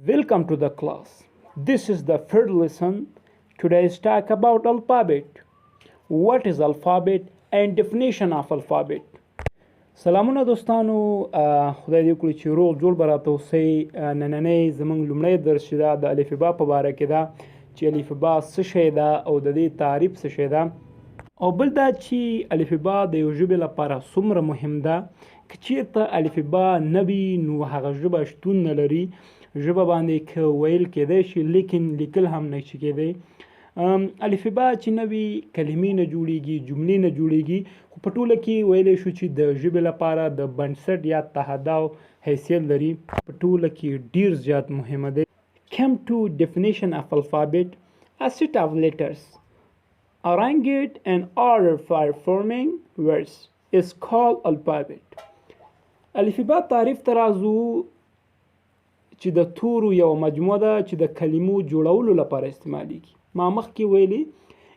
Welcome to the class. This is the third lesson. Today's talk about alphabet. What is alphabet and definition of alphabet. سلامونه دوستانو خدای دې وکړي چې روغ جوړ به راته اوسئ. نننی زموږ لومړی درس چې دا د الفبا په باره کې ده چې الفبا څه شی ده او د دې تعریف څه شی ده او بل دا چې الفبا د یو ژبې لپاره څومره مهم ده. که چېرته الفبا نه وي نو هغه ژبه شتون نه لري. ژبه باندې که ویل کېدی شي لیکن لیکل هم نه شي کېدی. الفبا چې نه وي کلمې نه جوړېږي، جملې نه جوړېږي. خو په ټوله کې ویلی شو چې د ژبې لپاره د بنسټ یا تهداو حیثیت لري. په ټوله کې ډېر زیات مهمه دی. Come to definition of alphabet. A set of letters arranged in order for forming words is called alphabet. الفبا تعریف ته راځو چې د تورو یو مجموعه ده چې د کلمو جوړولو لپاره استعمالیږي. ما مخکې ویلي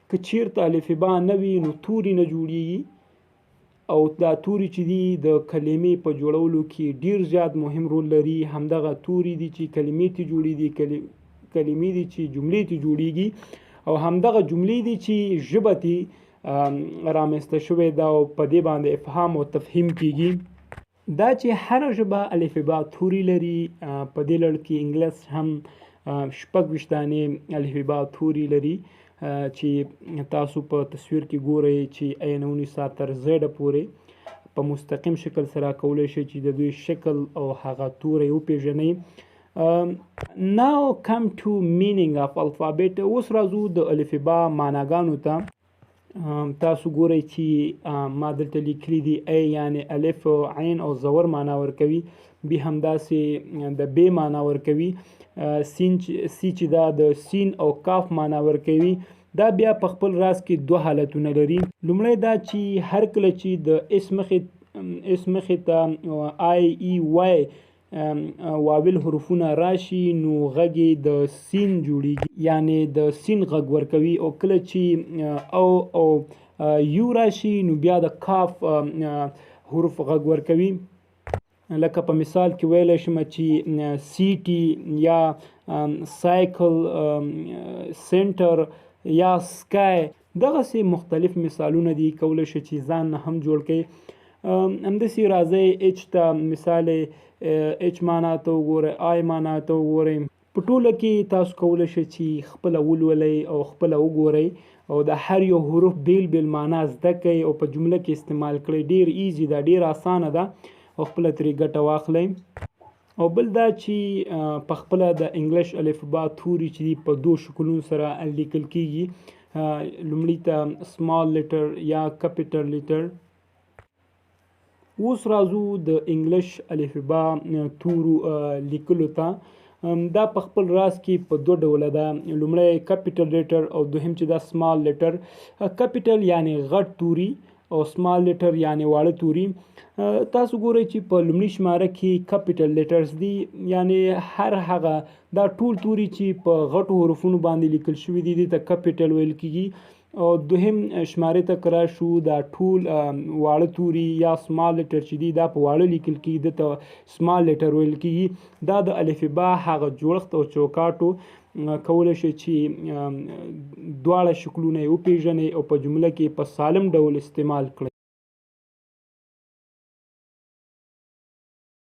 که چیرته الفبا نه وي نو توري نه جوړیږي او دا توري چې دي د کلمې په جوړولو کې ډیر زیات مهم رول لري. همدغه توري دي چې کلمې ته جوړیږي، کلمې دي چې جملې ته جوړیږي او همدغه جملې دي چې ژبه ته رامنځته شوې ده او په دې باندې افهام او تفهیم کیږي. دا چې هر ژبه الفبا توري لري. په دې لړ کې انګلیس هم 26 دانې الفبا توري لري چې تاسو په تصویر کې ګورئ چې عینونیسا تر زیډه پورې په مستقیم شکل سره کولی شئ چې د دوی شکل او هغه توری وپېژنئ. Now come to meaning of alphabet. اوس راځو د الفبا معناګانو ته. تاسو ګورئ چې ما دلته لیکلي دي ای یعنې الف او عین او زور معنا ورکوي. بي همداسې د ب معنا ورکوي. سین چې دا د سین او کاف معنا ورکوي. دا بیا په خپل راز کې دوه حالتونه لري. لومړی دا چې هر کله چې د اس مخې ته آی ای وای واول حروفونه راشي نو غږ د سین جوړیږي، یعنی د سین غږ ورکوي. او کله چې او یو راشي نو بیا د کاف حروف غږ ورکوي. لکه په مثال کې ویلی شم چې سیټي یا سایکل، سنټر یا سکای، دغسې مختلف مثالونه دي. کولی شي چې ځان نه هم جوړ کړئ. همداسې راځئ اچ ته مثال اچ معنا ته وګورئ، آی معنا ته وګورئ. په ټوله کې تاسو کولی شئ چې خپله ولولئ او خپله وګورئ او د هر یو حروف بیل بیل معنا زده کړئ او په جمله کې استعمال کړئ. ډېر ایزي ده، ډېر اسانه ده او خپله ترې ګټه واخلئ. او بل دا چې په خپله د انګلیش الفبا توري چې دي په دوه شکلونو سره لیکل کیږي. لومړي ته سمال لیټر یا کپیټل لیټر. اوس راځو د انګلیش الفبا تورو لیکلو ته. دا په خپل راز کې په دوه ډوله ده. لومړی کپیټل لیټر او دوهم چې دا سمال لیټر. کپیټل یعنی غټ توري او سمال لیټر یعنی واړه توري. تاسو ګورئ چې په لومړي شماره کې کپیټل لیټرز دي، یعنی هر هغه دا ټول توري چې په غټو حروفونو باندې لیکل شوي دي دې ته کپیټل ویل کیږي. او دوهم شمارې ته که راشو دا ټول واړه توري یا سمال لیټر چې دي دا په واړه لیکل کیږي، دې ته سمال لیټر ویل کیږي. دا د الفبا هغه جوړښت او چوکاټو کولی شي چې دواړه شکلونه یې وپېژنئ او په جمله کې په سالم ډول استعمال کړئ.